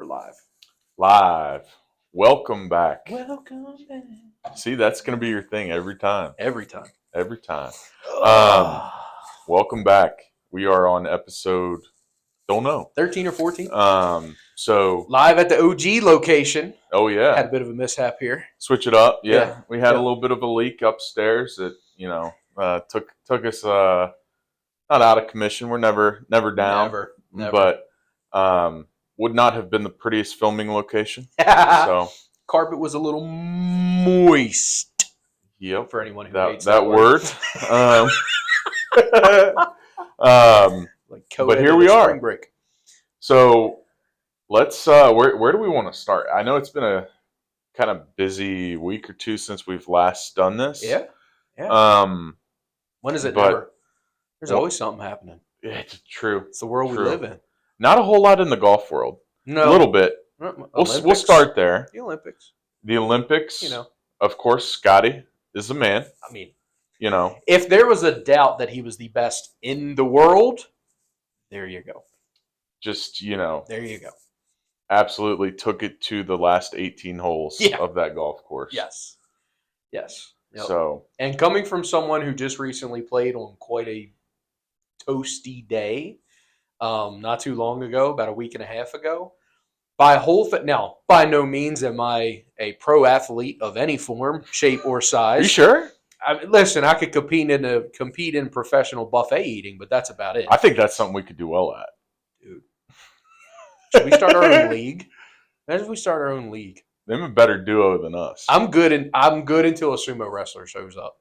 We're live. Live. Welcome back. Welcome back. See, that's going to be your thing every time. Every time. Every time. Welcome back. We are on episode, don't know. 13 or 14. So Live at the OG location. Oh, yeah. Had a bit of a mishap here. Switch it up. Yeah. Yeah. We had a little bit of a leak upstairs that, took us not out of commission. We're never down. Never. But would not have been the prettiest filming location. So carpet was a little moist. Yep. For anyone who hates that word. But here we are. Spring break. So let's. Where do we want to start? I know it's been a kind of busy week or two since we've last done this. Yeah. When is it? Never. There's always something happening. It's true. It's the world we live in. Not a whole lot in the golf world. No. A little bit. We'll start there. The Olympics. The Olympics. Of course, Scottie is the man. I mean, if there was a doubt that he was the best in the world, there you go. Just, there you go. Absolutely took it to the last 18 holes of that golf course. Yes. Yep. So, and coming from someone who just recently played on quite a toasty day, not too long ago, about a week and a half ago, now, by no means am I a pro athlete of any form, shape, or size. Are you sure? Listen, I could compete in professional buffet eating, but that's about it. I think that's something we could do well at. Dude. Should we start our own league? Imagine if we start our own league. They're a better duo than us. I'm good until a sumo wrestler shows up.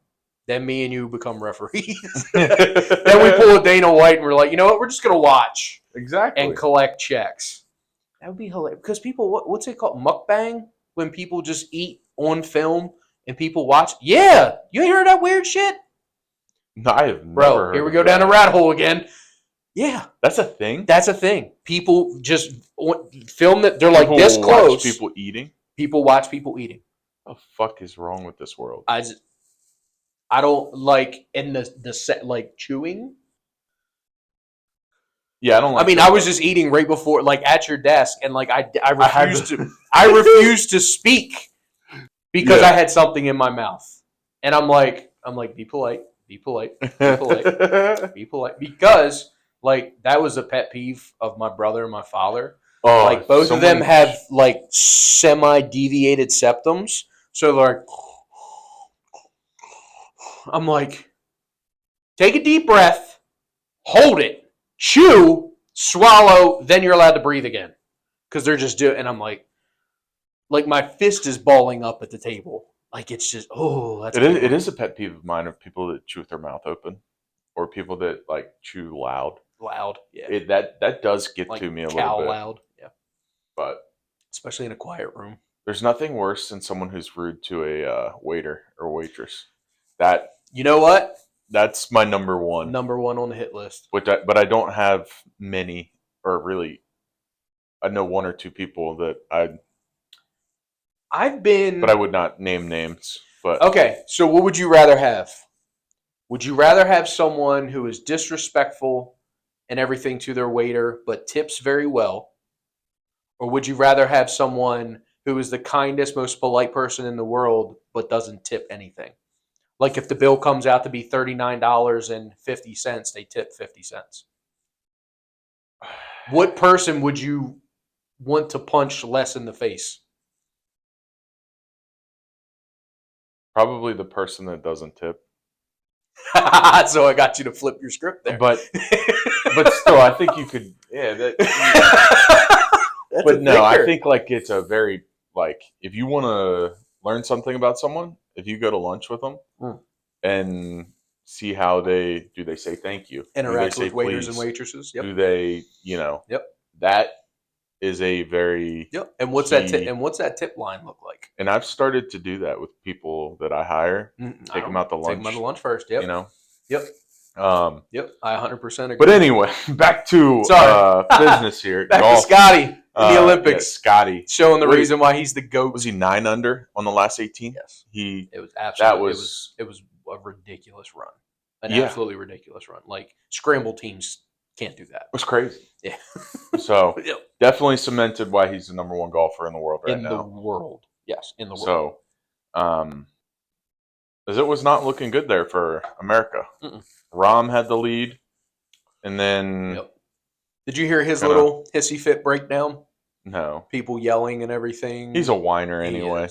Then me and you become referees. Then we pull a Dana White and we're like, you know what? We're just going to watch. Exactly. And collect checks. That would be hilarious. Because people, what's it called? Mukbang? When people just eat on film and people watch? Yeah. You ain't heard that weird shit? No, I have never heard here we go down the rat hole again. Yeah. That's a thing? That's a thing. People just film that. They're like this close. Watch people eating? People watch people eating. What the fuck is wrong with this world? I don't like in the set, like chewing. Yeah, I don't like. I mean, I was just eating right before, like at your desk, and like I refused to speak because I had something in my mouth, and I'm like, be polite, be polite, be polite, be polite, because like that was a pet peeve of my brother and my father. Oh, like both of them have like semi-deviated septums, so they're like. I'm like, take a deep breath, hold it, chew, swallow, then you're allowed to breathe again. Because they're just doing, and I'm like my fist is balling up at the table. Like it's just, that's it is a pet peeve of mine of people that chew with their mouth open, or people that like chew loud. Loud, yeah. That does get to me a little bit. Loud, yeah. But especially in a quiet room. There's nothing worse than someone who's rude to a waiter or waitress. You know what? That's my number one. Number one on the hit list. But I don't have many, or really, I know one or two people that I've been. But I would not name names. But okay, so what would you rather have? Would you rather have someone who is disrespectful and everything to their waiter, but tips very well, or would you rather have someone who is the kindest, most polite person in the world, but doesn't tip anything? Like if the bill comes out to be $39.50, they tip 50 cents. What person would you want to punch less in the face? Probably the person that doesn't tip. So I got you to flip your script there. But still, I think you could. Yeah. But no, I think like it's a very if you want to learn something about someone, if you go to lunch with them and see how they say thank you, interact with waiters and waitresses. Yep. Do they, Yep. That is a very And what's that tip line look like? And I've started to do that with people that I hire. Take them out to lunch. Take them out to lunch first. Yep. Yep. Yep. I 100% agree. But anyway, back to business here. Back golf. to Scottie in the Olympics. Scottie showing the reason why he's the GOAT. Was he 9 under on the last 18? Yes. It was absolutely. It was a ridiculous run. Absolutely ridiculous run. Like scramble teams Can't do that. It was crazy. Yeah. So definitely cemented why he's the number one golfer in the world right now. In the world. Yes, in the world. So, as it was not looking good there for America. Rahm had the lead, and then Did you hear his little hissy fit breakdown? No. People yelling and everything. He's a whiner anyway.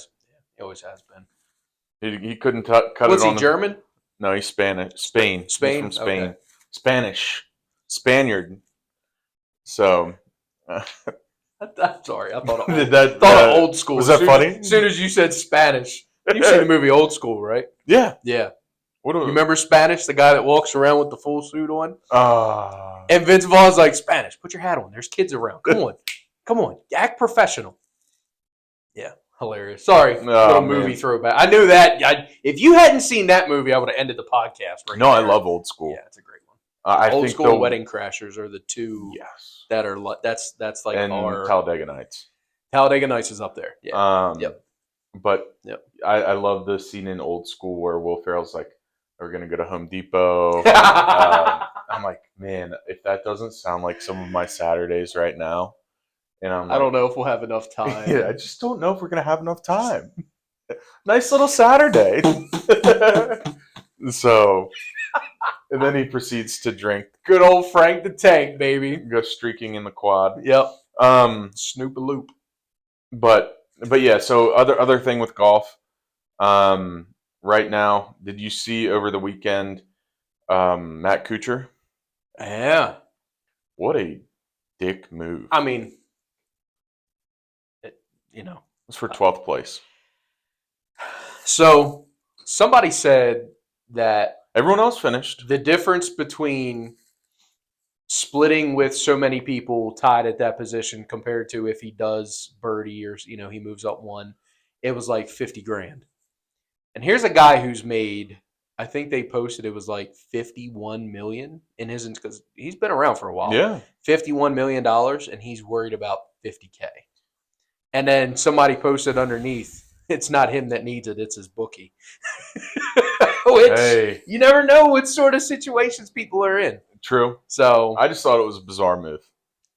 He always has been. He couldn't cut it on. Was he German? No, he's Spanish. Spain. Spain? He's from Spain. Okay. Spanish. Spaniard. So. I'm sorry. I thought of Old School. Was that funny? As soon as you said Spanish. You've seen the movie Old School, right? Yeah. Yeah. You remember Spanish, the guy that walks around with the full suit on? And Vince Vaughn's like, Spanish, put your hat on. There's kids around. Come on. Act professional. Yeah. Hilarious. Sorry. Little movie throwback. I knew that. If you hadn't seen that movie, I would have ended the podcast right No, there. I love Old School. Yeah, it's a great one. Old think School and Wedding Crashers are the two that are that's like and our Talladega Nights. Talladega Nights is up there. Yeah. But I love the scene in Old School where Will Ferrell's like, we're going to go to Home Depot. I'm like, man, if that doesn't sound like some of my Saturdays right now. And I don't know if we'll have enough time. Yeah, I just don't know if we're going to have enough time. Nice little Saturday. So, and then he proceeds to drink. Good old Frank the Tank, baby. Go streaking in the quad. Yep. Snoop a loop. But yeah, so other thing with golf. Right now, did you see over the weekend Matt Kuchar? Yeah. What a dick move. I mean, It's for 12th place. So somebody said that everyone else finished. The difference between splitting with so many people tied at that position compared to if he does birdie or he moves up one, it was like $50,000. And here's a guy who's made, I think they posted it was like $51 million in his, because he's been around for a while. Yeah. $51 million, and he's worried about $50K. And then somebody posted underneath, it's not him that needs it, it's his bookie. Which, you never know what sort of situations people are in. True. So I just thought it was a bizarre move.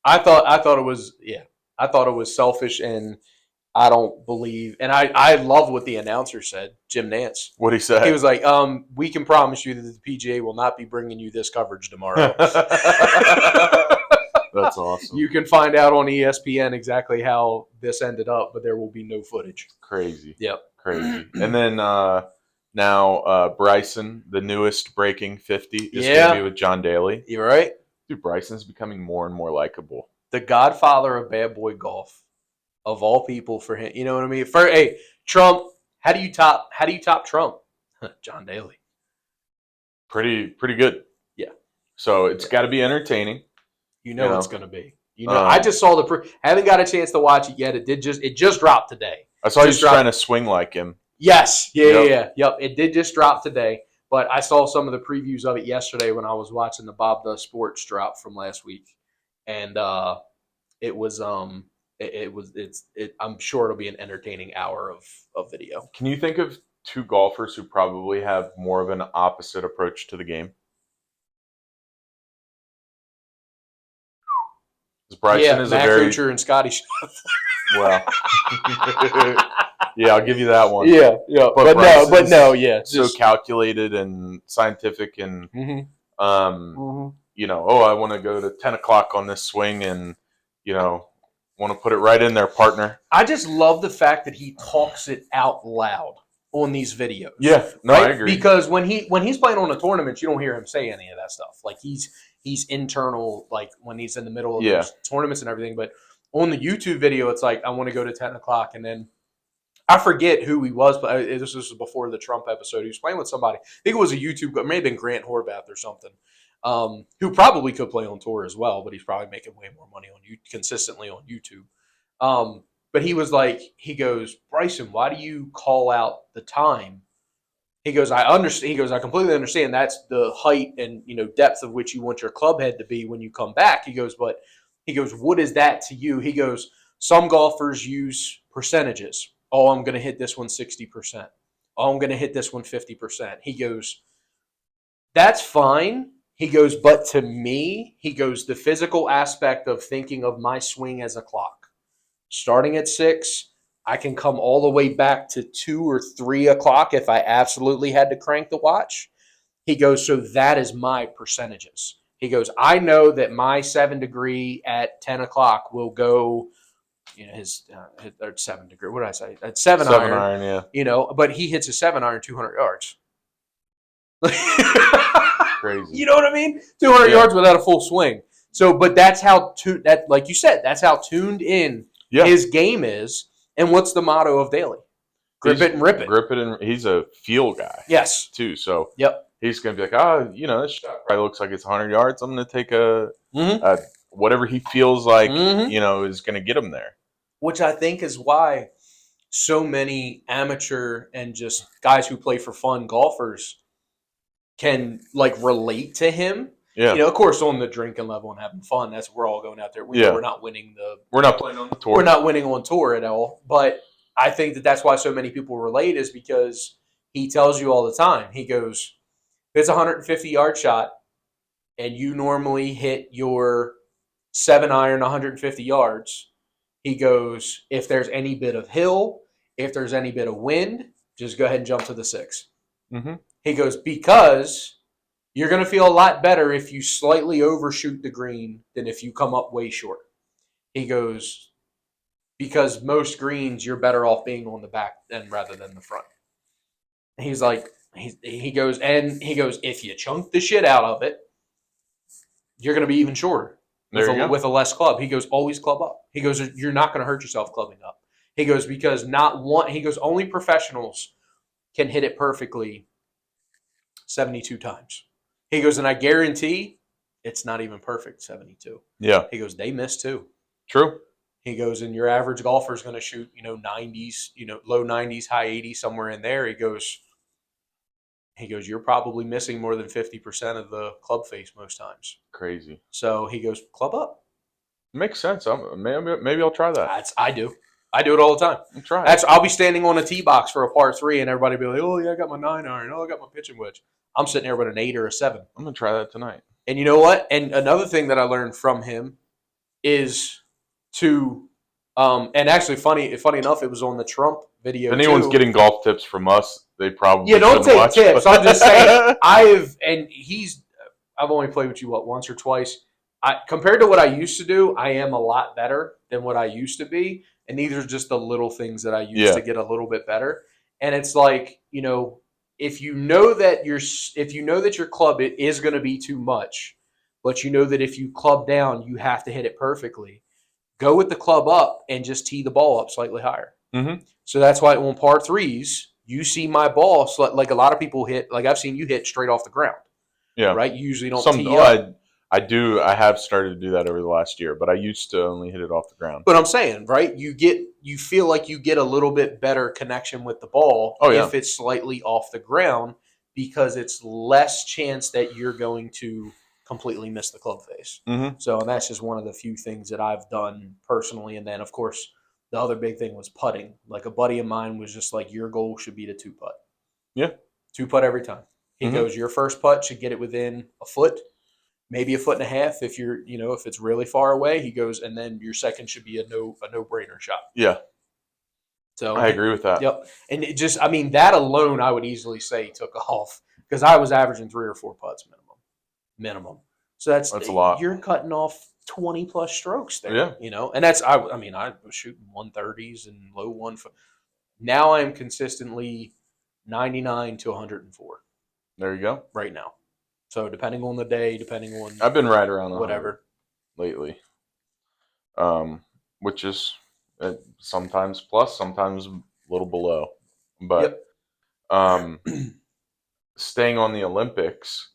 I thought it was I thought it was selfish, and I don't believe, and I love what the announcer said, Jim Nance. What'd he say? He was like, we can promise you that the PGA will not be bringing you this coverage tomorrow. That's awesome. You can find out on ESPN exactly how this ended up, but there will be no footage. Crazy. Yep. Crazy. And then now Bryson, the newest breaking 50, is going to be with John Daly. You're right. Dude, Bryson's becoming more and more likable. The godfather of bad boy golf. Of all people for him, you know what I mean? Trump, how do you top Trump? John Daly. Pretty good. Yeah. So it's got to be entertaining. You know it's going to be. I just saw haven't got a chance to watch it yet. It just dropped today. I saw you trying to swing like him. Yes. Yeah. It did just drop today, but I saw some of the previews of it yesterday when I was watching the Bob Does Sports drop from last week, and it was I'm sure it'll be an entertaining hour of video. Can you think of two golfers who probably have more of an opposite approach to the game? Bryson is Matt Kuchar and Scottie. Well, yeah, I'll give you that one. Yeah. But no, so calculated and scientific, and I want to go to 10 o'clock on this swing, and want to put it right in there, partner. I just love the fact that he talks it out loud on these videos. Yeah, no, right? I agree. Because when he's playing on the tournaments, you don't hear him say any of that stuff. Like he's internal, like when he's in the middle of those tournaments and everything. But on the YouTube video, it's like, I want to go to 10 o'clock. And then I forget who he was, but this was before the Trump episode. He was playing with somebody. I think it was a YouTube, it may have been Grant Horvath or something, who probably could play on tour as well, but he's probably making way more money consistently on YouTube. But he was like, he goes, Bryson, why do you call out the time? He goes, I understand. He goes, I completely understand that's the height and depth of which you want your club head to be when you come back. He goes, but what is that to you? He goes, some golfers use percentages. Oh, I'm going to hit this one 60%. Oh, I'm going to hit this one 50%. He goes, that's fine He goes, but to me, he goes, the physical aspect of thinking of my swing as a clock. Starting at 6, I can come all the way back to 2 or 3 o'clock if I absolutely had to crank the watch. He goes, so that is my percentages. He goes, I know that my 7 degree at 10 o'clock will go, his 7 degree. What did I say? At 7 iron. Yeah. But he hits a 7 iron 200 yards. Crazy. You know what I mean? 200 yards without a full swing. So, but that's how like you said, that's how tuned in his game is. And what's the motto of Daly? Grip it and rip it. Grip it, and he's a feel guy. Yes. Too. So yep. He's going to be like, this shot probably looks like it's 100 yards. I'm going to take whatever he feels like, is going to get him there. Which I think is why so many amateur and just guys who play for fun golfers can relate to him. Yeah. Of course, on the drinking level and having fun, that's what we're all going out there. We're not winning we're not playing on the tour. We're not winning on tour at all. But I think that's why so many people relate, is because he tells you all the time. He goes, if it's a 150-yard shot and you normally hit your 7 iron 150 yards, he goes, if there's any bit of hill, if there's any bit of wind, just go ahead and jump to the 6. Mm-hmm. He goes, because you're going to feel a lot better if you slightly overshoot the green than if you come up way short. He goes, because most greens, you're better off being on the back end rather than the front. He's like, he goes, if you chunk the shit out of it, you're going to be even shorter with a less club. He goes, always club up. He goes, you're not going to hurt yourself clubbing up. He goes, because only professionals can hit it perfectly 72 times. He goes, and I guarantee it's not even perfect 72. Yeah. He goes, they miss too. True. He goes, and your average golfer is going to shoot, 90s, low 90s, high 80s, somewhere in there. He goes, you're probably missing more than 50% of the club face most times. Crazy. So he goes, club up. Makes sense. Maybe I'll try that. I do. I do it all the time. I'm trying. I'll be standing on a tee box for a par 3, and everybody will be like, oh, yeah, I got my 9 iron. Oh, I got my pitching wedge. I'm sitting there with an 8 or a 7. I'm going to try that tonight. And you know what? And another thing that I learned from him is to and actually funny enough, it was on the Trump video. If anyone's getting golf tips from us, they probably don't take watch, tips. I'm just saying I've only played with you once or twice. Compared to what I used to do, I am a lot better than what I used to be. And these are just the little things that I used to get a little bit better. And it's like, if you know that your club is going to be too much, but you know that if you club down, you have to hit it perfectly, go with the club up and just tee the ball up slightly higher. Mm-hmm. So that's why on par 3s, you see my ball, like a lot of people hit, like I've seen you hit straight off the ground. Yeah. Right? You usually don't tee up. I have started to do that over the last year, but I used to only hit it off the ground. But I'm saying, right? You feel like you get a little bit better connection with the ball if it's slightly off the ground, because it's less chance that you're going to completely miss the club face. Mm-hmm. So, and that's just one of the few things that I've done personally. And then, of course, the other big thing was putting. Like a buddy of mine was just like, your goal should be to 2-putt. Yeah. 2-putt every time. He goes, your first putt should get it within a foot. Maybe a foot and a half if you're, if it's really far away. He goes, and then your second should be a no-brainer shot. Yeah. So I agree with that. Yep. And it just, that alone, I would easily say took off, because I was averaging 3 or 4 putts minimum. So that's a lot. You're cutting off 20 plus strokes there. Yeah. And that's, I was shooting 130s and low 1. Now I'm consistently 99 to 104. There you go. Right now. So depending on the day, depending on I've been right around whatever lately, which is sometimes plus, sometimes a little below. But staying on the Olympics,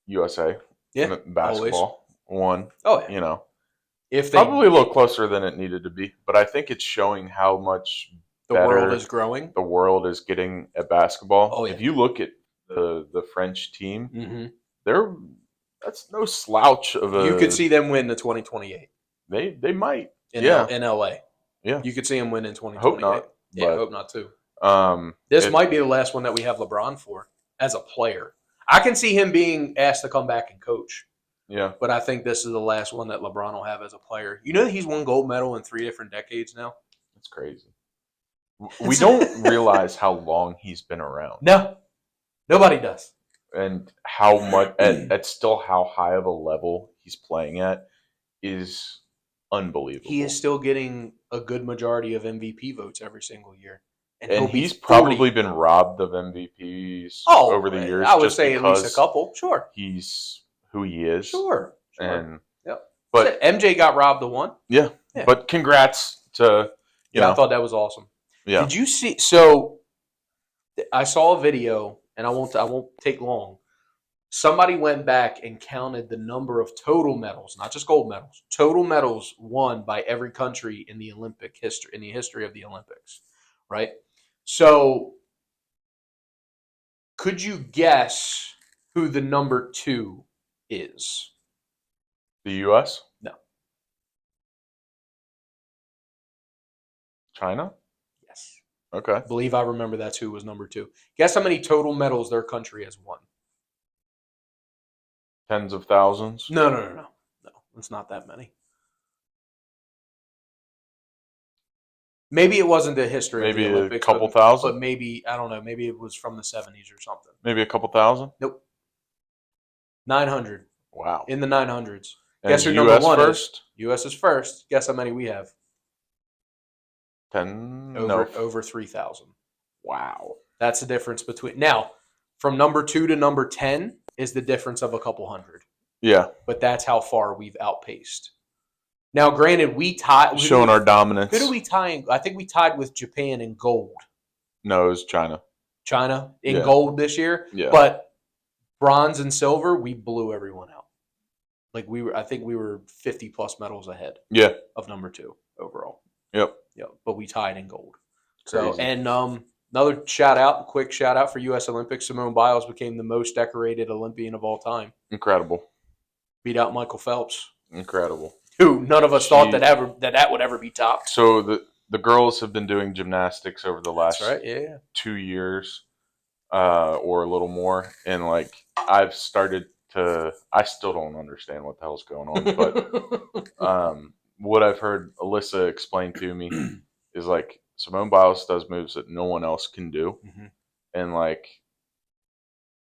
USA basketball won. Oh yeah. If they, probably a little closer than it needed to be, but I think it's showing how much the world is growing. The world is getting at basketball. Oh yeah. If you look at the French team, mm-hmm. That's no slouch of a. You could see them win the 2028. They might. In LA. Yeah. You could see them win in 2028. Hope not. Yeah, I hope not too. This might be the last one that we have LeBron for as a player. I can see him being asked to come back and coach, Yeah, but I think this is the last one that LeBron will have as a player. You know, he's won gold medal in 3 different decades now. it's crazy. We don't realize how long he's been around. No, nobody does. And how much at still how high of a level he's playing at is unbelievable. He is still getting a good majority of MVP votes every single year. And he's 40. probably been robbed of MVPs over the years. I would just say at least a because couple. Sure. he's who he is. Sure. And yep. but MJ got robbed of one. Yeah. But congrats to you know. I thought that was awesome. Yeah. Did you see? So I saw a video, and I won't take long. Somebody went back and counted the number of total medals, not just gold medals, total medals won by every country in the Olympic history, in the history of the Olympics, right? So, could you guess who the number 2 is? The U.S.? No. China? Yes. Okay. I believe I remember that's who was number 2. Guess how many total medals their country has won? Tens of thousands? No. It's not that many. Maybe it wasn't the history of the Olympics. Maybe a couple thousand? But maybe, I don't know, maybe it was from the 70s or something. Maybe a couple thousand? Nope. 900. Wow. In the 900s. And Guess who number 1 first? is? U.S. is first. Guess how many we have? 10? Over 3,000. Wow. That's the difference between. Now, from number 2 to number 10 is the difference of a couple hundred. Yeah. But that's how far we've outpaced. Now, granted, we tied. Showing our dominance. Who do we tie? I think we tied with Japan in gold. No, it was China. China in gold this year. Yeah. But bronze and silver, we blew everyone out. Like I think we were 50 plus medals ahead. Yeah. Of number 2 overall. Yep. But we tied in gold. Crazy. So and another quick shout out for U.S. Olympics. Simone Biles became the most decorated Olympian of all time. Incredible. Beat out Michael Phelps. Incredible. Who none of us thought that would ever be topped. So the girls have been doing gymnastics over the last 2 years, or a little more, and like I've started to. I still don't understand what the hell's going on, but what I've heard Alyssa explain to me is like Simone Biles does moves that no one else can do, and like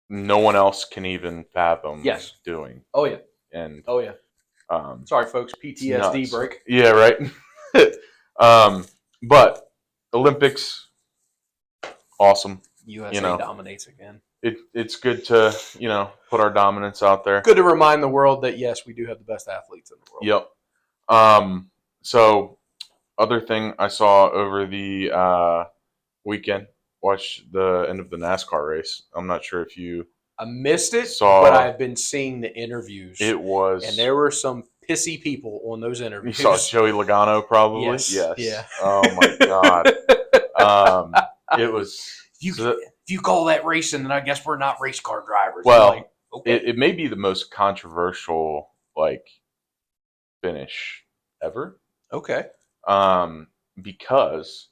no one else can even fathom doing. Oh yeah. And sorry, folks. PTSD break. Yeah, right. But Olympics, awesome. USA dominates again. It's good to put our dominance out there. Good to remind the world that yes, we do have the best athletes in the world. Yep. So other thing I saw over the weekend, watched the end of the NASCAR race. I'm not sure if you. I missed it, but I've been seeing the interviews. It was, and there were some pissy people on those interviews. You saw Joey Logano, probably. Yes. Yeah. Oh my god. It was. If you call that racing, then I guess we're not race car drivers. Well, it may be the most controversial finish ever. Okay. Because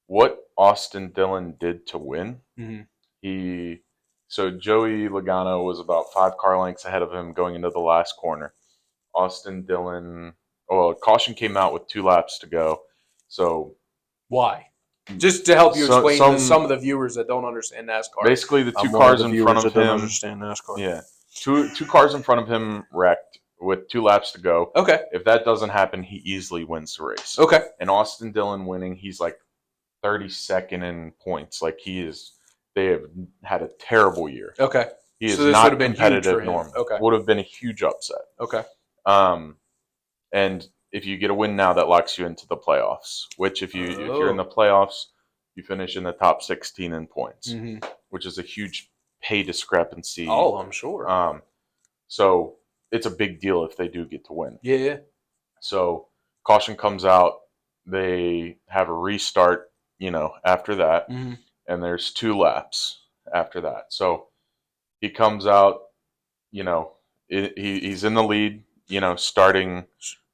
what Austin Dillon did to win, So Joey Logano was about 5 car lengths ahead of him going into the last corner. Austin Dillon, caution came out with 2 laps to go. So why? Just to help you explain to some of the viewers that don't understand NASCAR. Basically, the 2 cars in front of him. Don't understand NASCAR. Yeah, two cars in front of him wrecked with 2 laps to go. Okay. If that doesn't happen, he easily wins the race. Okay. And Austin Dillon winning, he's like 32nd in points. Like they have had a terrible year. Okay. He is not competitive normally. Okay. Would have been a huge upset. Okay. And if you get a win now, that locks you into the playoffs. Which if you're in the playoffs, you finish in the top 16 in points, which is a huge pay discrepancy. Oh, I'm sure. So it's a big deal if they do get to win. Yeah. So caution comes out. They have a restart, after that. And there's 2 laps after that. So he comes out, he's in the lead, starting.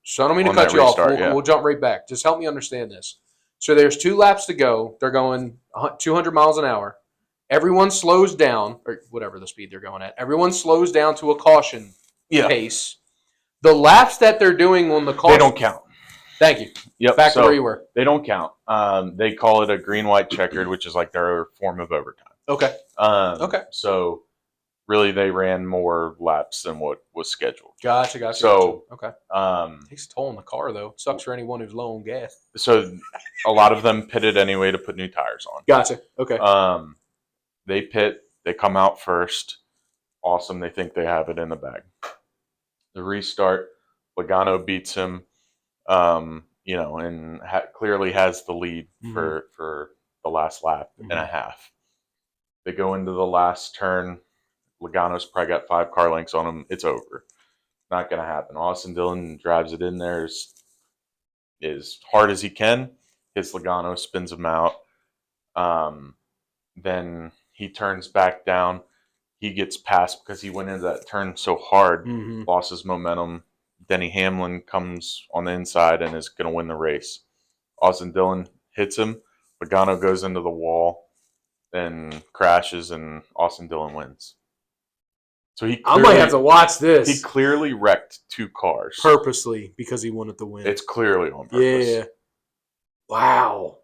So I don't mean to cut you off. We'll jump right back. Just help me understand this. So there's 2 laps to go. They're going 200 miles an hour. Everyone slows down, or whatever the speed they're going at. Everyone slows down to a caution pace. The laps that they're doing on the caution, they don't count. Thank you. Yep. Back to where you were. They don't count. They call it a green-white checkered, which is like their form of overtime. Okay. So really, they ran more laps than what was scheduled. Gotcha. So okay. Takes a toll on the car though. Sucks for anyone who's low on gas. So a lot of them pitted anyway to put new tires on. Gotcha. Okay. They pit. They come out first. Awesome. They think they have it in the bag. The restart. Logano beats him. And clearly has the lead for the last lap and a half. They go into the last turn. Logano's probably got 5 car lengths on him. It's over. Not going to happen. Austin Dillon drives it in there as hard as he can. Hits Logano, spins him out. Then he turns back down. He gets past because he went into that turn so hard, lost his momentum. Denny Hamlin comes on the inside and is going to win the race. Austin Dillon hits him. Logano goes into the wall and crashes, and Austin Dillon wins. So I might have to watch this. He clearly wrecked 2 cars. Purposely, because he wanted to win. It's clearly on purpose. Yeah. Wow.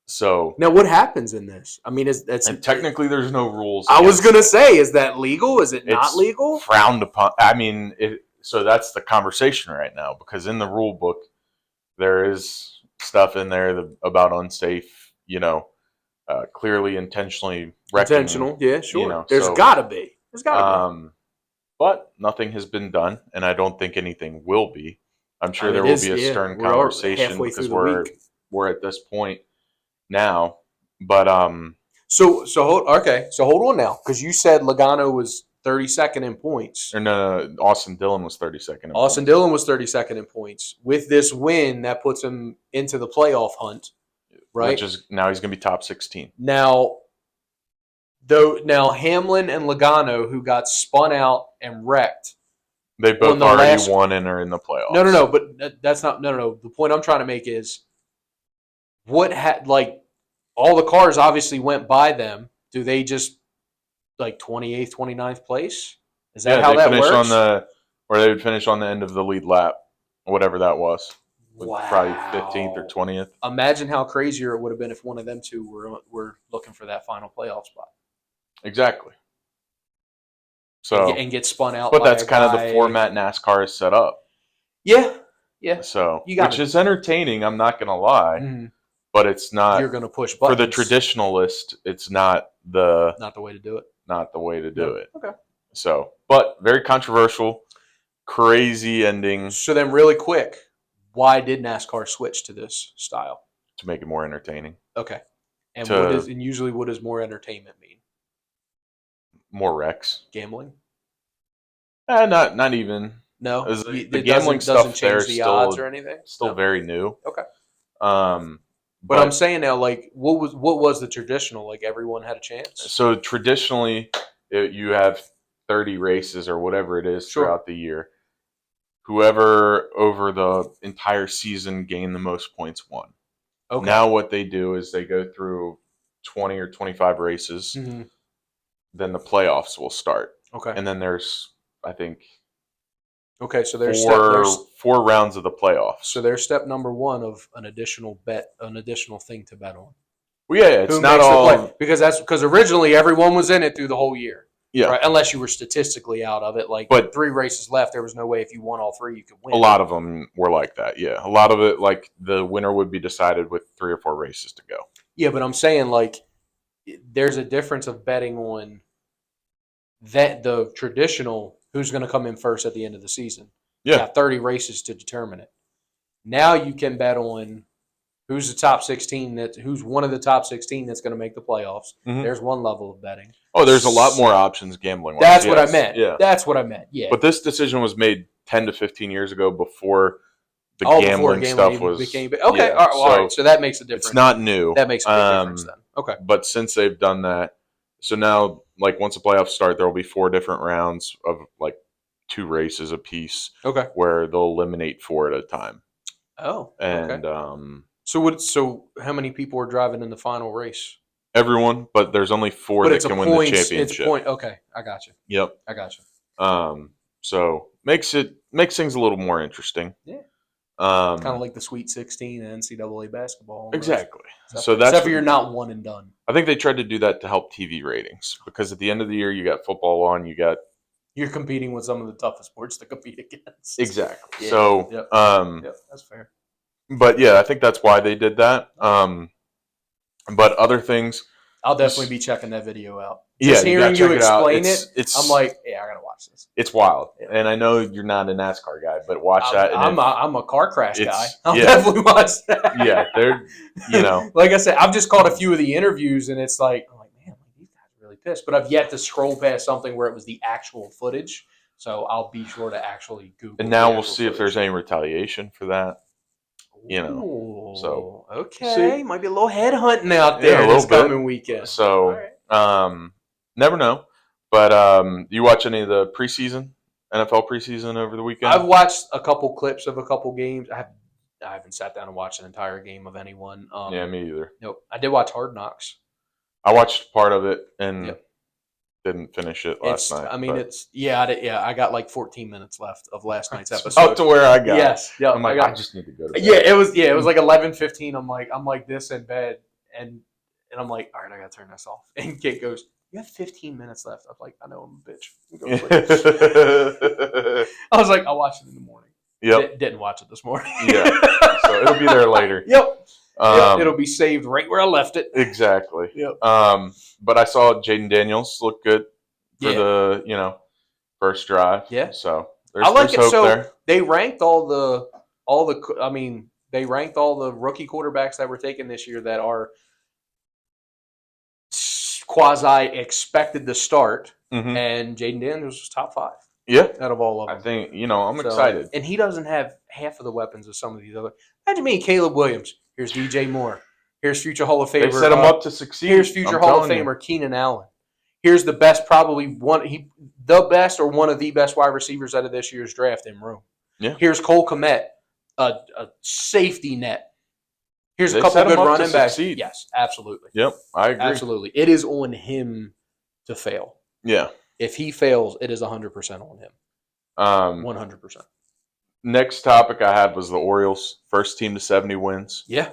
So now what happens in this? I mean, and technically there's no rules. I was going to say, is that legal? Is it not legal? Frowned upon. I mean, so that's the conversation right now, because in the rule book there is stuff in there about unsafe, clearly intentionally wrecking. Intentional, yeah, sure. There's got to be. But nothing has been done, and I don't think anything will be. I'm sure there will be a stern conversation because we're at this point now. But so hold on now, because you said Logano was 32nd in points. Or no, Austin Dillon was 32nd. Austin Dillon was 32nd in points. With this win, that puts him into the playoff hunt, right? Which is now he's going to be top 16. Now Hamlin and Logano, who got spun out and wrecked, they both already won and are in the playoffs. No, but that's not no. The point I'm trying to make is all the cars obviously went by them. Do they just 28th, 29th place? Is that how that works? Or they would finish on the end of the lead lap, whatever that was. Wow. Probably 15th or 20th. Imagine how crazier it would have been if one of them two were looking for that final playoff spot. Exactly. So and get spun out. But that's kind of the format NASCAR is set up. Yeah. So which is entertaining. I'm not going to lie, but it's not. You're going to push buttons. For the traditionalist. It's not the way to do it. Not the way to do it. Okay. So, but very controversial, crazy ending. So then, really quick, why did NASCAR switch to this style? To make it more entertaining. Okay. And usually what does more entertainment mean? More wrecks. Gambling? Not even. No. The gambling stuff doesn't change the odds or anything. Still very new. Okay. But I'm saying now, what was the traditional? Everyone had a chance. So traditionally, you have 30 races or whatever it is throughout the year. Whoever over the entire season gained the most points won. Okay. Now what they do is they go through 20 or 25 races. Mm-hmm. Then the playoffs will start. Okay. And then there's, I think, so there's 4 rounds of the playoffs. So there's step number 1 of an additional thing to bet on. Well, yeah, it's not all because originally everyone was in it through the whole year. Yeah. Right? Unless you were statistically out of it, but 3 races left, there was no way if you won all 3 you could win. A lot of them were like that. Yeah, a lot of it the winner would be decided with 3 or 4 races to go. Yeah, but I'm saying there's a difference of betting on that the traditional who's going to come in first at the end of the season. Yeah. You got 30 races to determine it. Now you can bet on who's the top 16 who's one of the top 16 that's going to make the playoffs. Mm-hmm. There's one level of betting. Oh, there's a lot more options gambling wise. That's what I meant. Yeah. That's what I meant. Yeah. But this decision was made 10 to 15 years ago before gambling stuff became. Okay. Yeah. All right. So that makes a difference. It's not new. That makes a big difference then. Okay. But since they've done that, so now once the playoffs start, there will be 4 different rounds of 2 races apiece. Okay. Where they'll eliminate 4 at a time. Oh. And okay. So how many people are driving in the final race? everyone, but there's only 4 But that it's can a win the points. championship. It's point. Okay, I got you. Yep. I got you. So makes things a little more interesting. Yeah. Kind of Um, like the Sweet 16 and NCAA basketball. Almost. exactly. So except for you're not one and done. I think they tried to do that to help TV ratings because at the end of the year, you got football on, You're competing with some of the toughest sports to compete against. exactly. Yeah. So, Yep, that's fair. but yeah, I think that's why they did that. But other things, I'll definitely be checking that video out. Yeah, Just hearing you explain it, it's I'm like, yeah, I gotta watch this. It's wild, Yeah. and I know you're not a NASCAR guy, but watch that. And I'm a car crash guy. I'll yeah. definitely watch that. Yeah, they're like I said, I've just caught a few of the interviews, and it's like, I'm like, man, these guys are really pissed. But I've yet to scroll past something where it was the actual footage. So I'll be sure to actually Google. And now we'll see if there's any retaliation for that. Ooh, so okay, see. might be a little head hunting out there this coming weekend. So, never know. But you watch any of the preseason NFL preseason over the weekend? I've watched a couple clips of a couple games. I haven't sat down and watched an entire game of anyone. Yeah, me either. Nope. I did watch Hard Knocks. I watched part of it and didn't finish it last night. I mean, I got like 14 minutes left of last night's episode. Up to where I got. Yes. Yeah. I'm like, I just need to go to bed. Yeah, it was like 11:15. I'm like this in bed, and I'm like, all right, I gotta turn this off. And Kate goes, "You have 15 minutes left." I'm like, I know, I'm a bitch. I was like, I'll watch it in the morning. Yep. Didn't watch it this morning. Yeah. So it'll be there later. Yep. It'll be saved right where I left it. Exactly. Yep. But I saw Jaden Daniels look good for the first drive. Yeah. So I like there's it. hope So there. they ranked all the rookie quarterbacks that were taken this year that are quasi expected to start, and Jaden Daniels was top 5. Yeah, out of all of them. I think I'm excited, and he doesn't have half of the weapons of some of these other. Imagine me and Caleb Williams. Here's DJ Moore. Here's future Hall of Famer. They set him up to succeed. Here's future Hall of Famer Keenan Allen. Here's the best, probably the best or one of the best wide receivers out of this year's draft in room. Yeah. Here's Cole Kmet, a safety net. Here's a couple good running backs. Yes, absolutely. Yep, I agree. Absolutely. It is on him to fail. Yeah. If he fails, it is 100% on him. 100%. Next topic I had was the Orioles, first team to 70 wins. Yeah.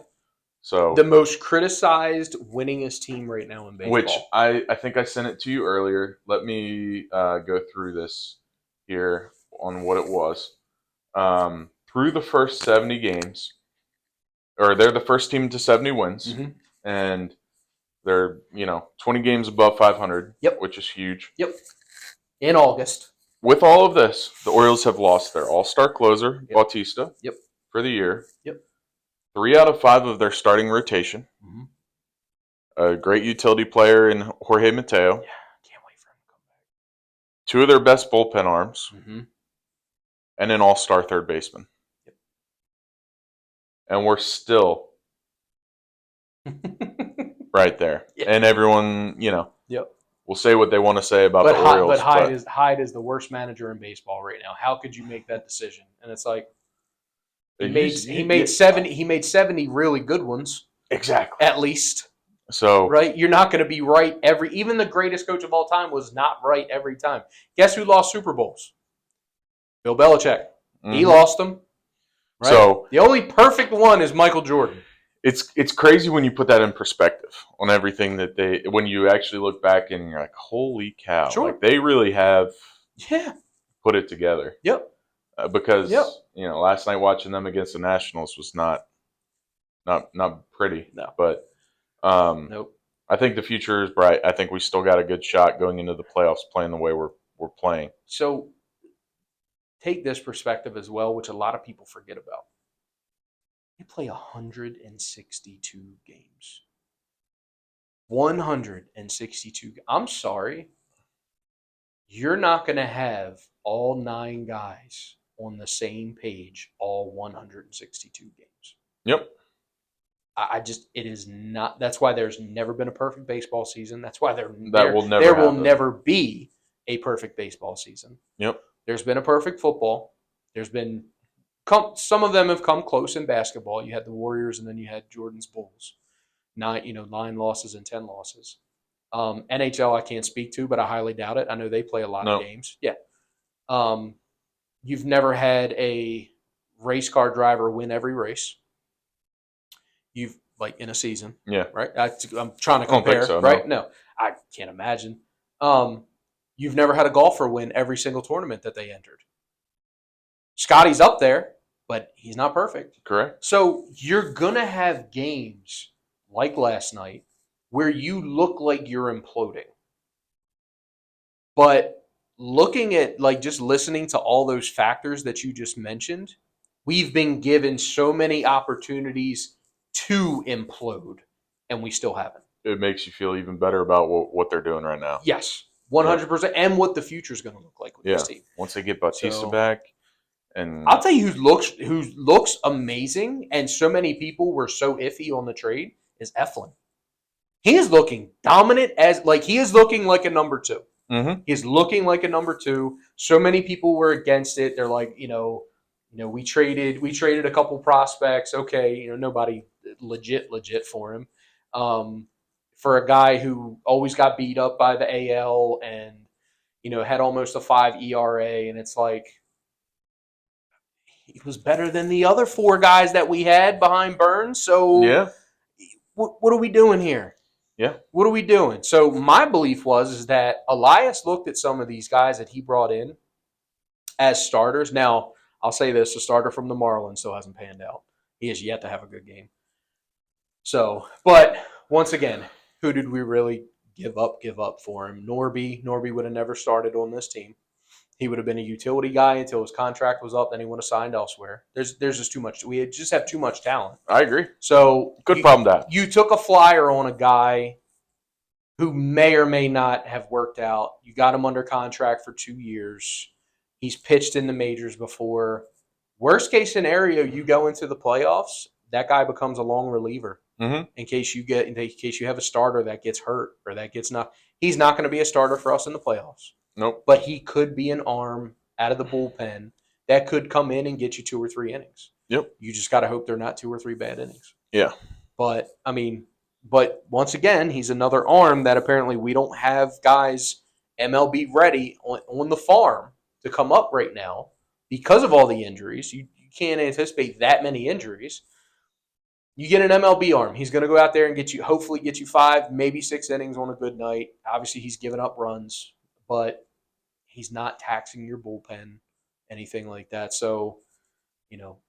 So the most criticized, winningest team right now in baseball. Which I think I sent it to you earlier. Let me go through this here on what it was. Through the first 70 games, or they're the first team to 70 wins, and they're 20 games above 500. Yep. Which is huge. Yep. In August. With all of this, the Orioles have lost their all-star closer, Bautista, for the year. Yep. 3 out of 5 of their starting rotation. A great utility player in Jorge Mateo. Yeah, can't wait for him to come back. 2 of their best bullpen arms. And an all-star third baseman. Yep. And we're still right there. Yep. And everyone, will say what they want to say about the Orioles. But Hyde is the worst manager in baseball right now. How could you make that decision? And it's like he made 70 really good ones. Exactly. At least. So right, you're not going to be right even the greatest coach of all time was not right every time. Guess who lost Super Bowls? Bill Belichick. He lost them. Right? So the only perfect one is Michael Jordan. It's crazy when you put that in perspective on everything that when you actually look back and you're like, holy cow. Sure. Like they really have put it together. Yep. Because last night watching them against the Nationals was not pretty. No. But nope. I think the future is bright. I think we still got a good shot going into the playoffs playing the way we're playing. So take this perspective as well, which a lot of people forget about. They play 162 games. 162. I'm sorry. You're not going to have all 9 guys on the same page all 162 games. Yep. It is not. That's why there's never been a perfect baseball season. That's why there will never be a perfect baseball season. Yep. There's been a perfect football. There's been some of them have come close in basketball. You had the Warriors, and then you had Jordan's Bulls. 9 losses and 10 losses. NHL I can't speak to, but I highly doubt it. I know they play a lot of No. games. Yeah. You've never had a race car driver win every race. You've like in a season. Yeah. Right. I'm trying to I don't think compare. so, right. No, I can't imagine. You've never had a golfer win every single tournament that they entered. Scottie's up there, but he's not perfect. Correct. So you're going to have games like last night where you look like you're imploding. But looking at like just listening to all those factors that you just mentioned, we've been given so many opportunities to implode, and we still haven't. It makes you feel even better about what they're doing right now. Yes, 100%, and what the future is going to look like with this team. Once they get Bautista back, and I'll tell you who looks amazing, and so many people were so iffy on the trade is Eflin. He is looking dominant he is looking like a number 2. Mm-hmm. He's looking like a number 2. So many people were against it. They're like, we traded a couple prospects. Okay, nobody legit for him. For a guy who always got beat up by the AL and had almost a 5 ERA, and it's like he was better than the other 4 guys that we had behind Burns. So yeah, what are we doing here? Yeah. What are we doing? So my belief is that Elias looked at some of these guys that he brought in as starters. Now, I'll say this, a starter from the Marlins still hasn't panned out. He has yet to have a good game. So, but once again, who did we really give up for him? Norby would have never started on this team. He would have been a utility guy until his contract was up. Then he would have signed elsewhere. There's just too much. We just have too much talent. I agree. So good problem to have. You took a flyer on a guy who may or may not have worked out. You got him under contract for 2 years. He's pitched in the majors before. Worst case scenario, you go into the playoffs, that guy becomes a long reliever. Mm-hmm. In case you have a starter that gets hurt or that gets knocked. He's not going to be a starter for us in the playoffs. Nope. But he could be an arm out of the bullpen that could come in and get you 2 or 3 innings. Yep. You just got to hope they're not 2 or 3 bad innings. Yeah. But once again, he's another arm that apparently we don't have guys MLB ready on the farm to come up right now because of all the injuries. You can't anticipate that many injuries. You get an MLB arm. He's going to go out there and hopefully get you 5, maybe 6 innings on a good night. Obviously, he's giving up runs, but he's not taxing your bullpen, anything like that. So,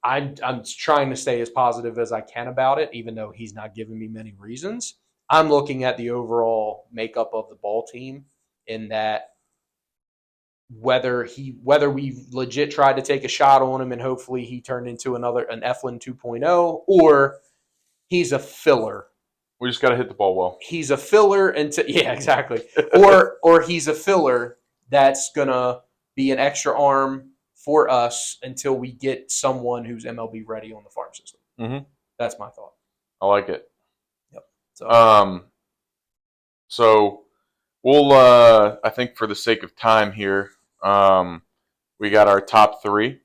I'm trying to stay as positive as I can about it, even though he's not giving me many reasons. I'm looking at the overall makeup of the ball team in that whether we legit tried to take a shot on him and hopefully he turned into an Eflin 2.0, or he's a filler. We just got to hit the ball well. He's a filler yeah, exactly. or he's a filler that's going to be an extra arm for us until we get someone who's MLB ready on the farm system. Mm-hmm. That's my thought. I like it. Yep. So we'll, I think for the sake of time here, we got our top 3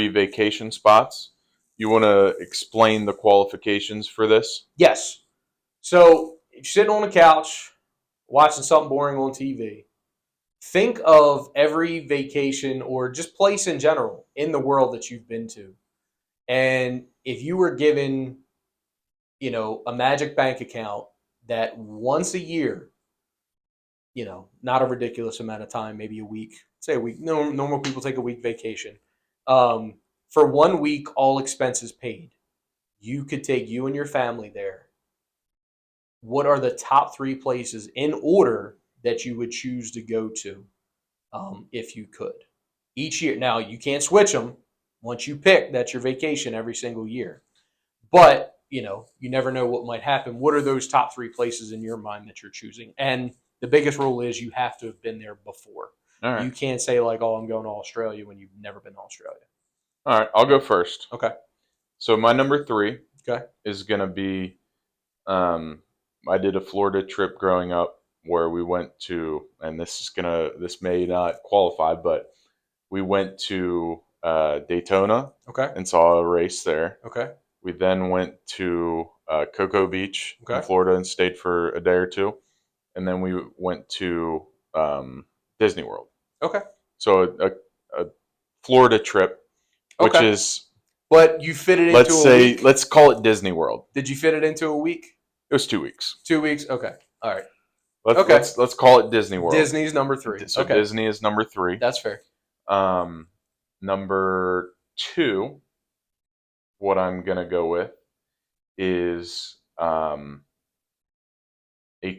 vacation spots. You want to explain the qualifications for this? Yes. So if you're sitting on the couch watching something boring on TV, think of every vacation or just place in general in the world that you've been to. And if you were given, a magic bank account that once a year, not a ridiculous amount of time, maybe a week, say a week, normal people take a week vacation. For 1 week, all expenses paid. You could take you and your family there. What are the top 3 places in order that you would choose to go to if you could? Each year. Now, you can't switch them. Once you pick, that's your vacation every single year. But, you never know what might happen. What are those top 3 places in your mind that you're choosing? And the biggest rule is you have to have been there before. All right. You can't say like, oh, I'm going to Australia when you've never been to Australia. All right, I'll go first. Okay. So my number 3 okay. is going to be, I did a Florida trip growing up where we went to, and this may not qualify, but we went to Daytona Okay. and saw a race there. Okay. We then went to Cocoa Beach in Okay. Florida and stayed for a day or two, and then we went to Disney World. Okay. So a Florida trip, which Okay. is But you fit it into a week. let's call it Disney World. Did you fit it into a week? It was 2 weeks. 2 weeks? Okay. All right. Let's call it Disney World. Disney's number 3. So okay. Disney is number 3. That's fair. Number 2, what I'm gonna go with is a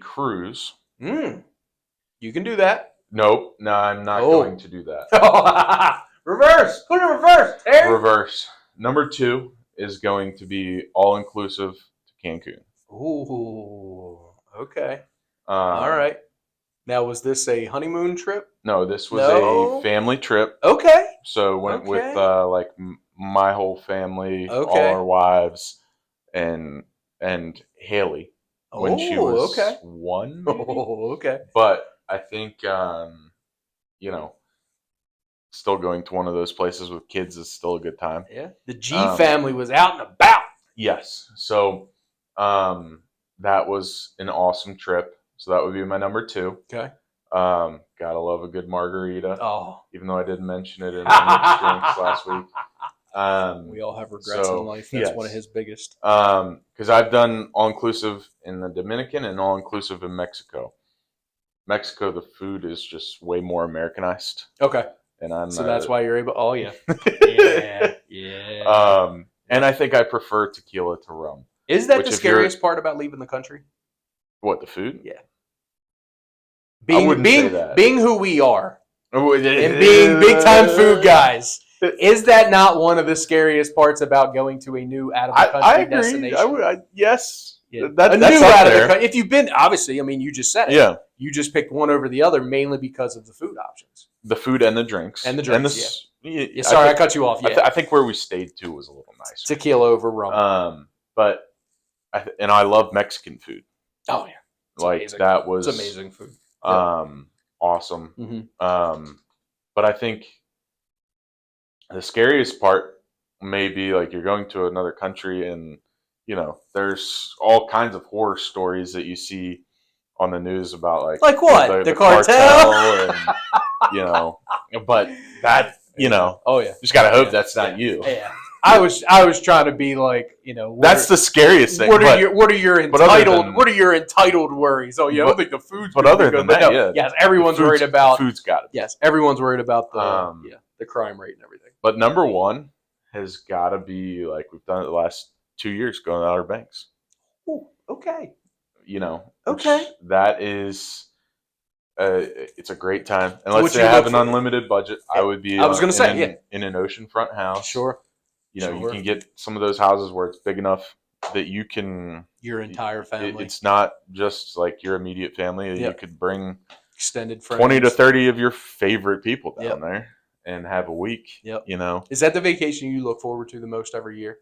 cruise. You can do that. Nope, no, I'm not going to do that. Reverse. Put it in reverse. Terry. Reverse. Number 2 is going to be all inclusive to Cancun. Ooh. Okay. All right. Now, was this a honeymoon trip? No, this was a family trip. Okay. So went with like my whole family, all Okay. our wives, and Haley when she was 1. Maybe? Oh, okay. But I think you know, still going to one of those places with kids is still a good time. Yeah. The G family was out and about. Yes. So that was an awesome trip. So that would be my number 2. Okay. Gotta love a good margarita. Oh. Even though I didn't mention it in the mixed drinks last week. We all have regrets in life. That's one of his biggest. Because I've done all-inclusive in the Dominican and all-inclusive in Mexico. Mexico, the food is just way more Americanized. Okay. And so that's why you're able. Oh yeah. Yeah. And I think I prefer tequila to rum. Is that the scariest part about leaving the country? What, the food? Yeah. I wouldn't say that. Being who we are and being big time food guys, is that not one of the scariest parts about going to a new out of the country destination? Yes. Yeah. That's new up out there. of the country. If you've been, obviously, I mean, you just said it. Yeah. You just picked one over the other mainly because of the food options. The food and the drinks. And the drinks, yeah. Sorry, I cut you off. Yeah. I think where we stayed, too, was a little nicer. Tequila over rum. But I love Mexican food. Oh, yeah. It's like, amazing. That was... It's amazing food. Awesome. Mm-hmm. But I think the scariest part may be, like, you're going to another country and, you know, there's all kinds of horror stories that you see on the news about, like what? The cartel? And, you know, but that, you know, oh yeah, just gotta hope that's not you. Yeah, I was trying to be like, you know, that's the scariest thing. What are your entitled worries? Oh yeah, I don't think the food's. But other than that, yeah, yes, everyone's worried about food's got it. Yes, everyone's worried about the crime rate and everything. But number 1 has got to be, like we've done it the last 2 years, going to Outer Banks. Ooh, okay. You know, okay, that is, it's a great time. And let's say I have an unlimited budget, I would be. I was going to say, in an oceanfront house. Sure. You know, you can get some of those houses where it's big enough that you can your entire family. It's not just like your immediate family. Yep. You could bring extended friends, 20 to 30 of your favorite people down there and have a week. Yep. You know, is that the vacation you look forward to the most every year?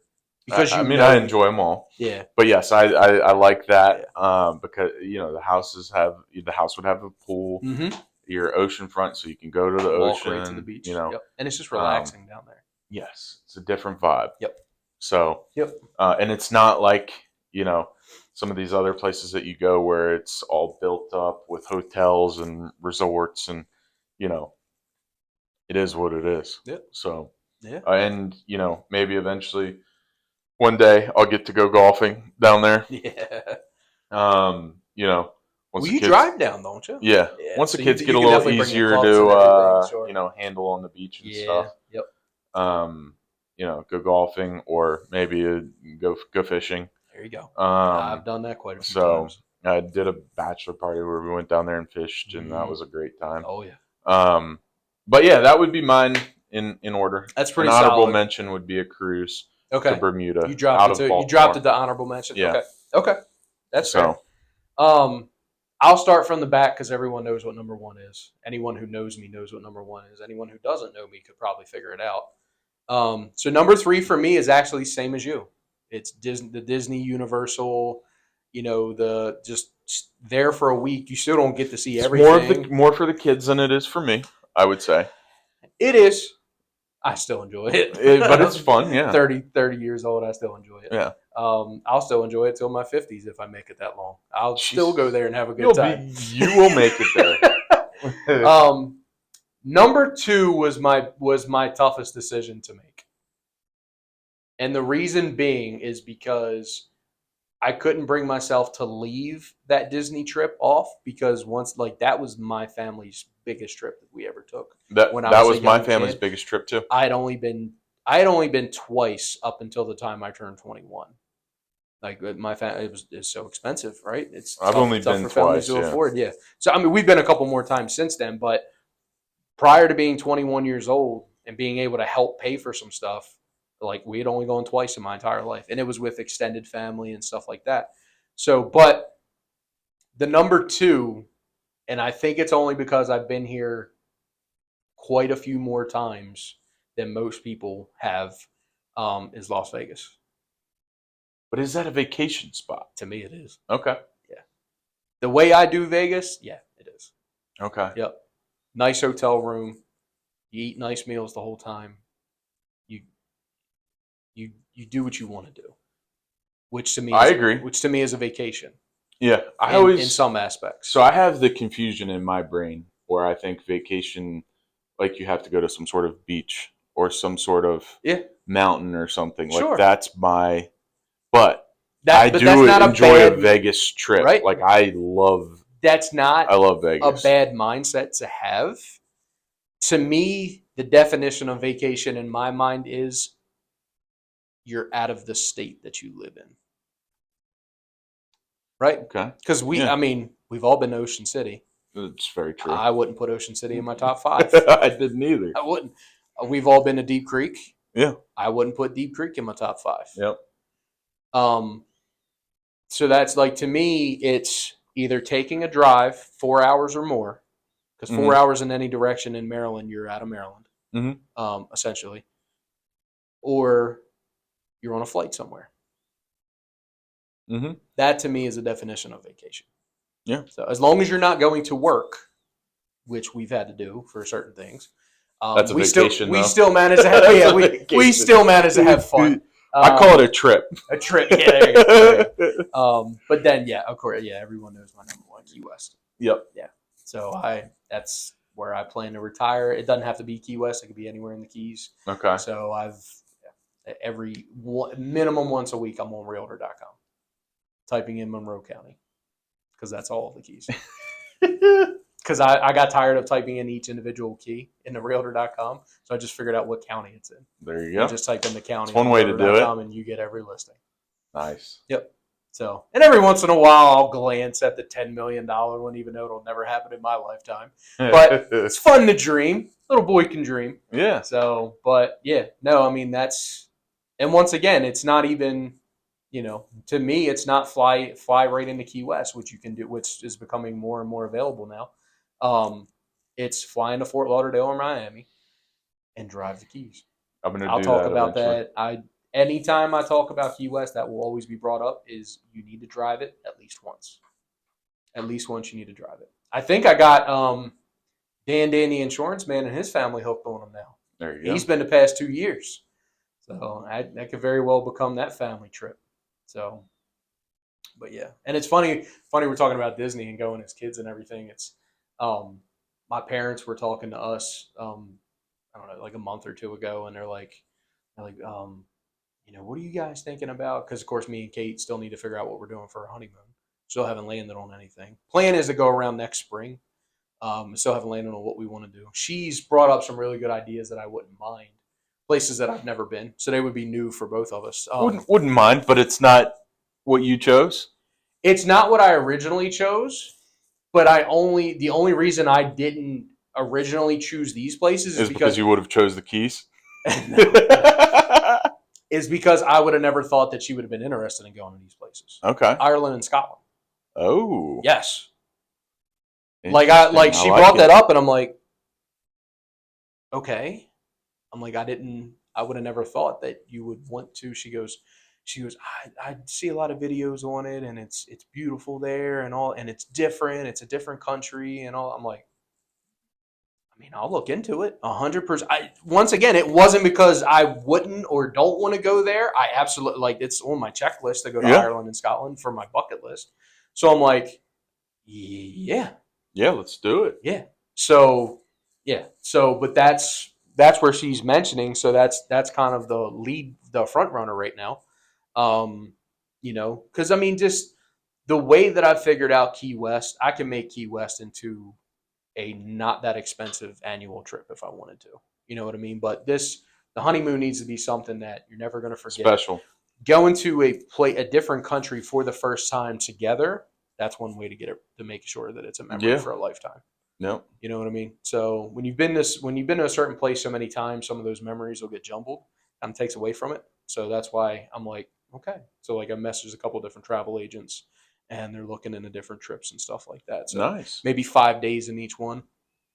Because I enjoy them all. Yeah. But yes, I like that because, you know, the house would have a pool. Mm-hmm. You're oceanfront, so you can go to the ocean. Right to the beach. You know, and it's just relaxing down there. Yes, it's a different vibe. Yep. So, and it's not like, you know, some of these other places that you go where it's all built up with hotels and resorts, and, you know, it is what it is. Yep. So, and, you know, maybe eventually one day I'll get to go golfing down there. Yeah. You know, you drive down, don't you? Yeah. Once the kids get a little easier to, you know, handle on the beach and stuff. Yep. You know, go golfing or maybe go fishing. There you go. I've done that quite a few times. I did a bachelor party where we went down there and fished, and that was a great time. Oh yeah. But yeah, that would be mine in order. That's pretty An honorable solid. mention would be a cruise to Okay. Bermuda. You dropped it to honorable mention. Yeah. Okay. That's fair. I'll start from the back because everyone knows what number 1 is. Anyone who knows me knows what number 1 is. Anyone who doesn't know me could probably figure it out. So number 3 for me is actually same as you. It's the Disney Universal. You know, the just there for a week. You still don't get to see everything. More for the kids than it is for me, I would say. It is. I still enjoy it. But it's fun, yeah. 30 years old, I still enjoy it. Yeah. I'll still enjoy it till my 50s if I make it that long. I'll still go there and have a good time. You will make it there. Number 2 was my toughest decision to make. And the reason being is because I couldn't bring myself to leave that Disney trip off because that was my family's biggest trip that we ever took. That when I was my young family's kid. biggest trip too. I had only been twice up until the time I turned 21. Like my family, it's so expensive, right? I've only been for families twice, to afford. Yeah. So I mean, we've been a couple more times since then, but prior to being 21 years old and being able to help pay for some stuff, like we had only gone twice in my entire life, and it was with extended family and stuff like that. So, but the number 2, and I think it's only because I've been here quite a few more times than most people have, is Las Vegas. But is that a vacation spot? To me, it is. Okay. Yeah. The way I do Vegas, yeah, it is. Okay. Yep. Nice hotel room. You eat nice meals the whole time. You do what you want to do, which to me, I agree. Which to me is a vacation. Yeah, in some aspects. So I have the confusion in my brain where I think vacation, like you have to go to some sort of beach or some sort of mountain or something. Sure. Like that's my. But I do enjoy a Vegas trip. Right? Like I love. That's not. I love Vegas. A bad mindset to have. To me, the definition of vacation in my mind is you're out of the state that you live in. Right? Okay. Because I mean, we've all been to Ocean City. It's very true. I wouldn't put Ocean City in my top 5. I didn't either. I wouldn't. We've all been to Deep Creek. Yeah. I wouldn't put Deep Creek in my top 5. Yep. So that's like, to me, it's either taking a drive 4 hours or more, because 4 hours in any direction in Maryland, you're out of Maryland, essentially, or you're on a flight somewhere. That to me is a definition of vacation. Yeah. So as long as you're not going to work, which we've had to do for certain things, that's a vacation. We still manage to have. We still manage to have fun. I call it a trip. A trip. Yeah. There you go. But then, yeah, of course, yeah. Everyone knows my number 1, Key West. Yep. Yeah. So that's where I plan to retire. It doesn't have to be Key West. It could be anywhere in the Keys. Okay. So minimum once a week, I'm on Realtor.com, typing in Monroe County, because that's all of the keys. Because I got tired of typing in each individual key in the Realtor.com, so I just figured out what county it's in. There you go. You just type in the county. It's one way to do it, and you get every listing. Nice. Yep. So, and every once in a while, I'll glance at the $10 million one, even though it'll never happen in my lifetime. But it's fun to dream. Little boy can dream. Yeah. So, but yeah, no, I mean and once again, it's not even. To me, it's not fly right into Key West, which you can do, which is becoming more and more available now. It's fly into Fort Lauderdale or Miami and drive the Keys. I'll talk about that. Anytime I talk about Key West, that will always be brought up, is you need to drive it at least once. At least once you need to drive it. I think I got Dan, the insurance man, and his family hooked on them now. There you go. He's been the past 2 years. So that could very well become that family trip. So, but yeah, and it's funny we're talking about Disney and going as kids and everything. It's, my parents were talking to us, I don't know, like a month or 2 ago, and they're like, what are you guys thinking about? Because of course, me and Kate still need to figure out what we're doing for our honeymoon. Still haven't landed on anything. Plan is to go around next spring. Still haven't landed on what we want to do. She's brought up some really good ideas that I wouldn't mind. Places that I've never been, so they would be new for both of us. Wouldn't mind, but it's not what you chose. It's not what I originally chose, but the only reason I didn't originally choose these places is because you would have chose the Keys. Is because I would have never thought that she would have been interested in going to these places. Okay. Ireland and Scotland. Oh. Yes. She brought that up, and I'm like, okay. I'm like, I would have never thought that you would want to. She goes, I see a lot of videos on it, and it's beautiful there and all, and it's different. It's a different country and all. I'm like, mean, I'll look into it 100%. Once again, it wasn't because I wouldn't or don't want to go there. I absolutely like it's on my checklist to go to Yeah. Ireland and Scotland for my bucket list. So I'm like, yeah, let's do it. yeah. So yeah. So, but that's where she's mentioning. So that's kind of the front runner right now. Because I mean, just the way that I've figured out Key West, I can make Key West into a not that expensive annual trip if I wanted to. You know what I mean? But the honeymoon needs to be something that you're never going to forget. Special. Going to a different country for the first time together, that's one way to get it, to make sure that it's a memory for a lifetime. No. You know what I mean? So when you've been to a certain place so many times, some of those memories will get jumbled. Kind of takes away from it. So that's why I'm like, okay. So like I messaged a couple different travel agents, and they're looking into different trips and stuff like that. So nice. Maybe 5 days in each one,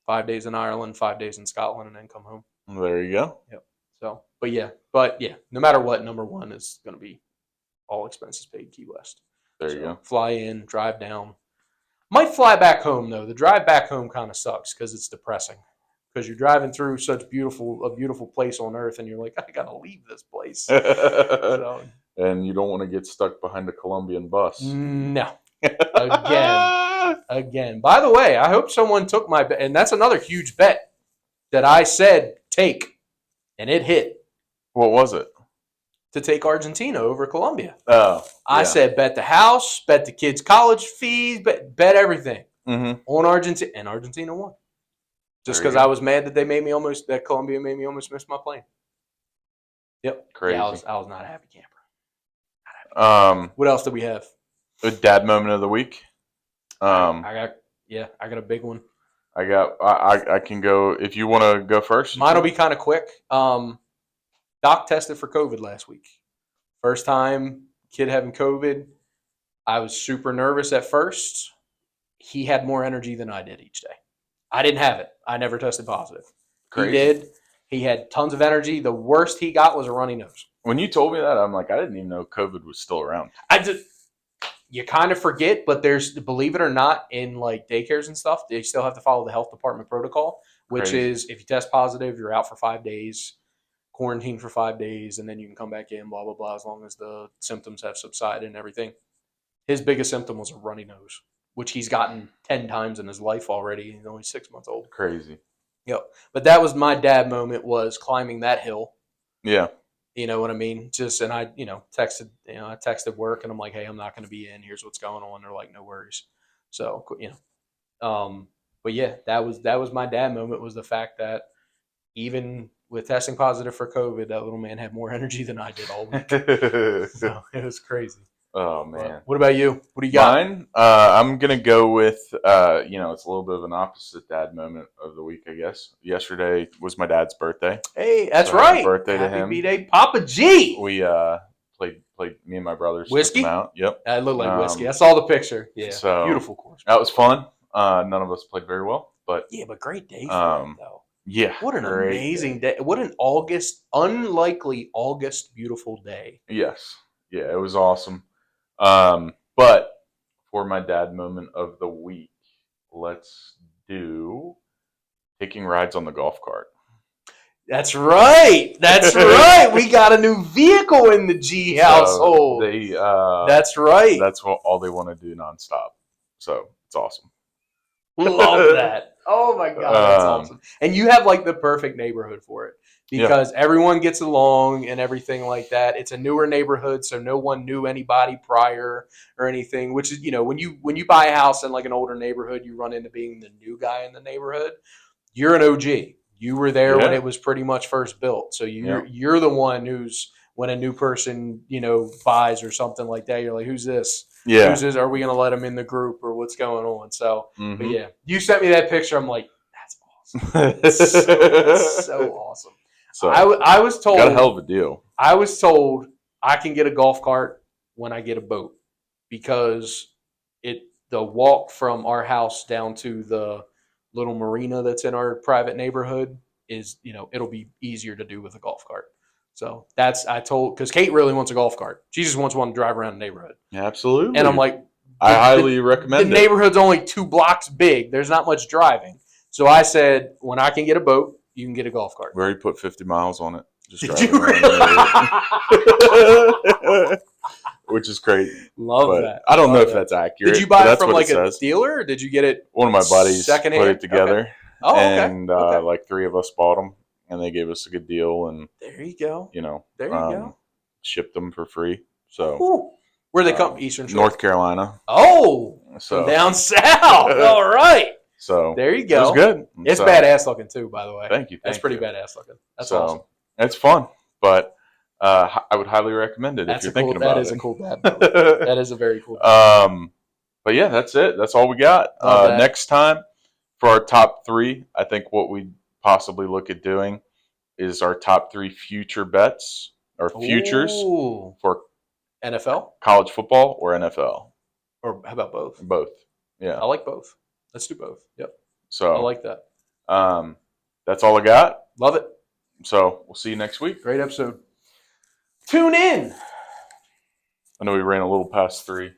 5 days in Ireland, 5 days in Scotland, and then come home. There you go. Yep. So, but yeah, no matter what, number one is going to be all expenses paid Key West. There you go. Fly in, drive down. Might fly back home though. The drive back home kind of sucks because it's depressing. Because you're driving through such a beautiful place on earth, and you're like, I gotta leave this place. So, and you don't want to get stuck behind a Colombian bus. No. Again. By the way, I hope someone took my bet, and that's another huge bet that I said take, and it hit. What was it? To take Argentina over Colombia. Oh, yeah. I said bet the house, bet the kids' college fees, bet everything on Argentina, and Argentina won. Just because I was mad that Colombia made me almost miss my plane. Yep, crazy. Yeah, I was not a happy camper. What else do we have? A dad moment of the week. I got a big one. I can go if you want to go first. Mine will be kind of quick. Doc tested for COVID last week. First time kid having COVID. I was super nervous at first. He had more energy than I did each day. I didn't have it. I never tested positive. Crazy. He did. He had tons of energy. The worst he got was a runny nose. When you told me that, I'm like, I didn't even know COVID was still around. You kind of forget, but believe it or not, in like daycares and stuff, they still have to follow the health department protocol, which is if you test positive, you're out for 5 days, quarantine for 5 days, and then you can come back in, blah, blah, blah, as long as the symptoms have subsided and everything. His biggest symptom was a runny nose, which he's gotten 10 times in his life already. He's only 6 months old. Crazy. Yep. But that was my dad moment, was climbing that hill. Yeah. You know what I mean? And I texted work, and I'm like, hey, I'm not going to be in. Here's what's going on. They're like, no worries. So, but yeah, that was my dad moment, was the fact that even with testing positive for COVID, that little man had more energy than I did all week. So it was crazy. Oh, man. But what about you? What do you got? Mine, I'm going to go with, it's a little bit of an opposite dad moment of the week, I guess. Yesterday was my dad's birthday. Hey, that's right. Happy birthday to him. Happy B-Day, Papa G. We played, me and my brothers. Whiskey? Took them out. Yep. That looked like whiskey. I saw the picture. Yeah, so beautiful course. That was fun. None of us played very well, but but great day for it, though. Yeah. What an amazing day. What an unlikely August beautiful day. Yes. Yeah, it was awesome. But for my dad moment of the week, let's do taking rides on the golf cart. That's right. That's right. We got a new vehicle in the G household. So that's right. That's all they want to do nonstop. So it's awesome. Love that. Oh my God, that's awesome. And you have like the perfect neighborhood for it, because everyone gets along and everything like that. It's a newer neighborhood, so no one knew anybody prior or anything, which is, when you buy a house in like an older neighborhood, you run into being the new guy in the neighborhood. You're an OG. You were there when it was pretty much first built. So you're the one who's, when a new person, buys or something like that, you're like, who's this? Yeah. Who's this? Are we going to let him in the group, or what's going on? So, but yeah, you sent me that picture. I'm like, that's awesome. That's so awesome. So I was told, got a hell of a deal. I was told I can get a golf cart when I get a boat, because the walk from our house down to the little marina that's in our private neighborhood is, it'll be easier to do with a golf cart. So because Kate really wants a golf cart. She just wants one to drive around the neighborhood. Absolutely. And I'm like, I highly recommend it. The neighborhood's only 2 blocks big. There's not much driving. So I said, when I can get a boat, you can get a golf cart. We already put 50 miles on it. Just Did driving you around. Which is crazy. Love But that. I don't know Love if that. that's accurate. Did you buy but it that's from what like it a says. dealer, or did you get it One of my buddies secondhand? put it together. Okay. Oh, okay. And Okay. like 3 of us bought them, and they gave us a good deal, and There you go. There you go. shipped them for free. So Ooh. Where they come? Eastern Shore? North Carolina. Oh, So from down south. All right. So there you it go. was good. It's So, badass looking too, by the way. Thank you. That's pretty badass looking. That's so, awesome. It's fun, but I would highly recommend it if you're thinking about it. That is a cool dad moment. That is a very cool dad moment. But yeah, that's it. That's all we got. Next time for our top 3, I think what we'd possibly look at doing is our top 3 future bets or futures for NFL, college football, or NFL. Or how about both? Both. Yeah. I like both. Let's do both. Yep. So I like that. That's all I got. Love it. So we'll see you next week. Great episode. Tune in. I know we ran a little past 3.